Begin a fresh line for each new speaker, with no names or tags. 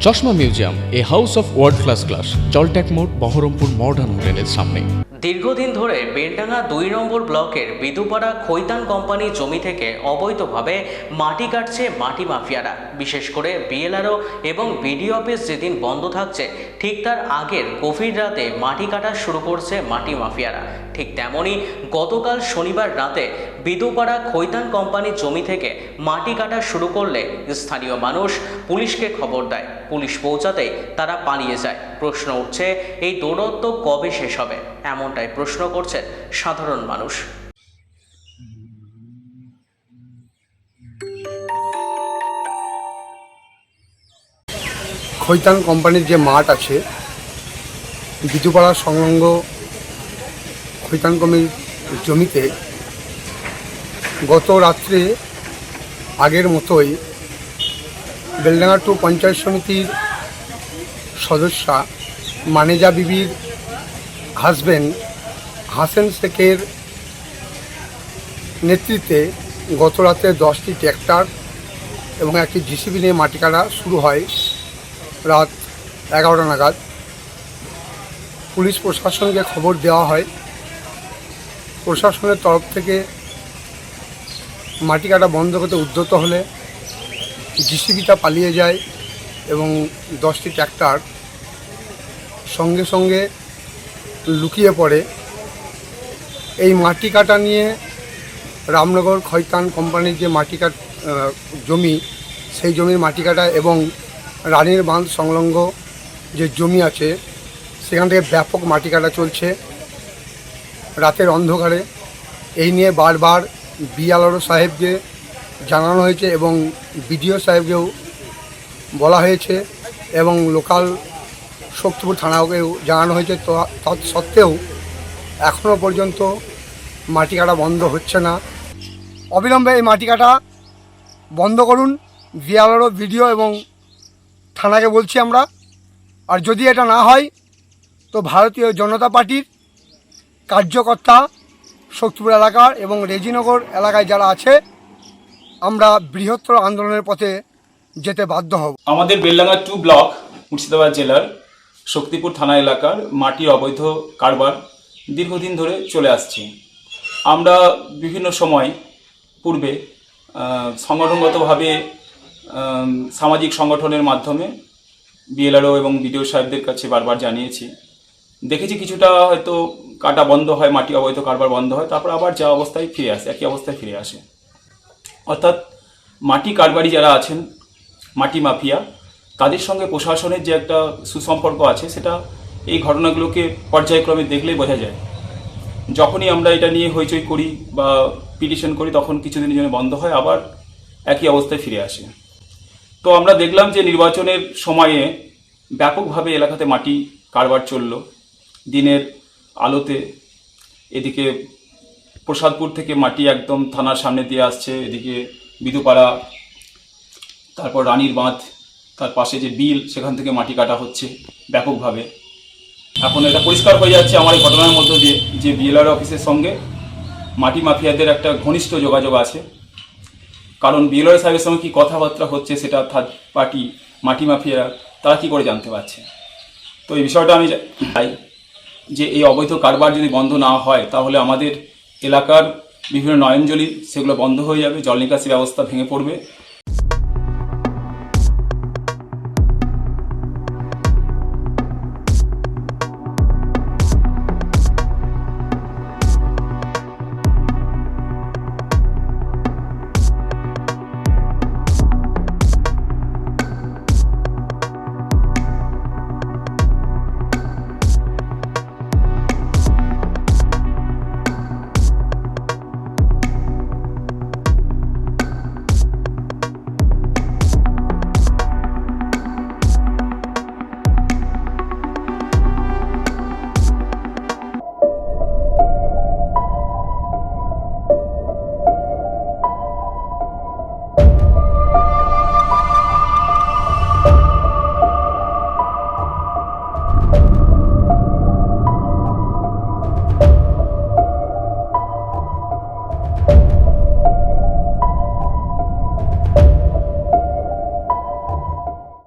চশমা museum, a house of world class, জলট্যাক মোড়, বহরমপুর মডার্ন হোটেলের সামনে।
দীর্ঘদিন ধরে বেলডাঙ্গা ২ নম্বর ব্লকের বিদুপাড়া খৈতান কোম্পানি জমি থেকে অবৈধভাবে মাটি কাটছে মাটি মাফিয়ারা। বিশেষ করে বিএলআরও এবং বিডিও অফিস যেদিন বন্ধ থাকছে ঠিক তার আগের গভীর রাতে মাটি কাটা শুরু করছে মাটি মাফিয়ারা। ঠিক তেমনই গতকাল শনিবার রাতে বিদুপাড়া খৈতান কোম্পানি জমি থেকে মাটি কাটা শুরু করলে স্থানীয় মানুষ পুলিশকে খবর দেয়। পুলিশ পৌঁছাতেই তারা পালিয়ে যায়। প্রশ্ন উঠছে, এই দৌরত্ব কবে শেষ হবে? এমনটাই প্রশ্ন করছেন সাধারণ মানুষ।
খৈতান কোম্পানির যে মাঠ আছে বিদুপাড়ার সংলগ্ন খৈতান কোম্পানির জমিতে গত রাত্রে আগের মতোই বেলডাঙ্গা 2 পঞ্চায়েত সমিতির সদস্যা মানেজা বিবির হাজব্যান্ড হাসেন শেখের নেতৃত্বে গত রাতে 10টি ট্র্যাক্টর এবং একটি জিসিবি নিয়ে মাটি কাটা শুরু হয় রাত 11টা নাগাদ। পুলিশ প্রশাসনকে খবর দেওয়া হয়। প্রশাসনের তরফ থেকে মাটি কাটা বন্ধ করতে উদ্যত হলে জিসিবিটা পালিয়ে যায় এবং 10টি ট্র্যাক্টর সঙ্গে সঙ্গে লুকিয়ে পড়ে। এই মাটি কাটা নিয়ে রামনগর খৈতান কোম্পানির যে মাটি কাট জমি, সেই জমির মাটি কাটা এবং রানীর বাঁধ সংলগ্ন যে জমি আছে সেখান থেকে ব্যাপক মাটি কাটা চলছে রাতের অন্ধকারে। এই নিয়ে বারবার বিএলআরও সাহেবকে জানানো হয়েছে এবং বিডিও সাহেবকেও বলা হয়েছে এবং লোকাল শক্তিপুর থানাকেও জানানো হয়েছে। তো তৎসত্ত্বেও এখনও পর্যন্ত মাটি কাটা বন্ধ হচ্ছে না। অবিলম্বে এই মাটি কাটা বন্ধ করুন। বিএলআরও, বিডিও এবং থানাকে বলছি আমরা। আর যদি এটা না হয় তো ভারতীয় জনতা পার্টির কার্যকর্তা শক্তিপুর এলাকার এবং রেজিনগর এলাকায় যারা আছে আমরা বৃহত্তর আন্দোলনের পথে যেতে বাধ্য হব।
আমাদের বেলডাঙ্গা 2 ব্লক মুর্শিদাবাদ জেলার শক্তিপুর থানা এলাকার মাটির অবৈধ কারবার দীর্ঘদিন ধরে চলে আসছে। আমরা বিভিন্ন সময় পূর্বে সংগঠনগতভাবে সামাজিক সংগঠনের মাধ্যমে বিএলআরও এবং বিডিও সাহেবদের কাছে বারবার জানিয়েছি। দেখেছি কিছুটা হয়তো কাটা বন্ধ হয়, মাটি অবৈধ কারবার বন্ধ হয়, তারপর আবার যা অবস্থায় ফিরে আসে, একই অবস্থায় ফিরে আসে। অর্থাৎ মাটি কারবারি যারা আছেন, মাটি মাফিয়া, তাদের সঙ্গে প্রশাসনের যে একটা সুসম্পর্ক আছে সেটা এই ঘটনাগুলোকে পর্যায়ক্রমে দেখলেই বোঝা যায়। যখনই আমরা এটা নিয়ে হইচই করি বা পিটিশন করি তখন কিছুদিনের জন্য বন্ধ হয়, আবার একই অবস্থায় ফিরে আসে। তো আমরা দেখলাম যে নির্বাচনের সময়ে ব্যাপকভাবে এলাকাতে মাটি কারবার চলল দিনের আলোতে। এদিকে প্রসাদপুর থেকে মাটি একদম থানার সামনে দিয়ে আসছে, এদিকে বিদুপাড়া, তারপর রানীর বাঁধ, তার পাশে যে বিল সেখান থেকে মাটি কাটা হচ্ছে ব্যাপকভাবে। এখন এটা পরিষ্কার হয়ে যাচ্ছে আমার এই ঘটনার মধ্যে দিয়ে যে বিএলআর অফিসের সঙ্গে মাটি মাফিয়াদের একটা ঘনিষ্ঠ যোগাযোগ আছে। কারণ বিএলআর সাহেবের সঙ্গে কী কথাবার্তা হচ্ছে সেটা থার্ড পার্টি মাটি মাফিয়ারা তারা কী করে জানতে পারছে। তো এই বিষয়টা আমি চাই যে এই অবৈধ কারবার যদি বন্ধ না হয় তাহলে আমাদের এলাকার বিভিন্ন নয়নজলি সেগুলো বন্ধ হয়ে যাবে, জল নিকাশি ব্যবস্থা ভেঙে পড়বে।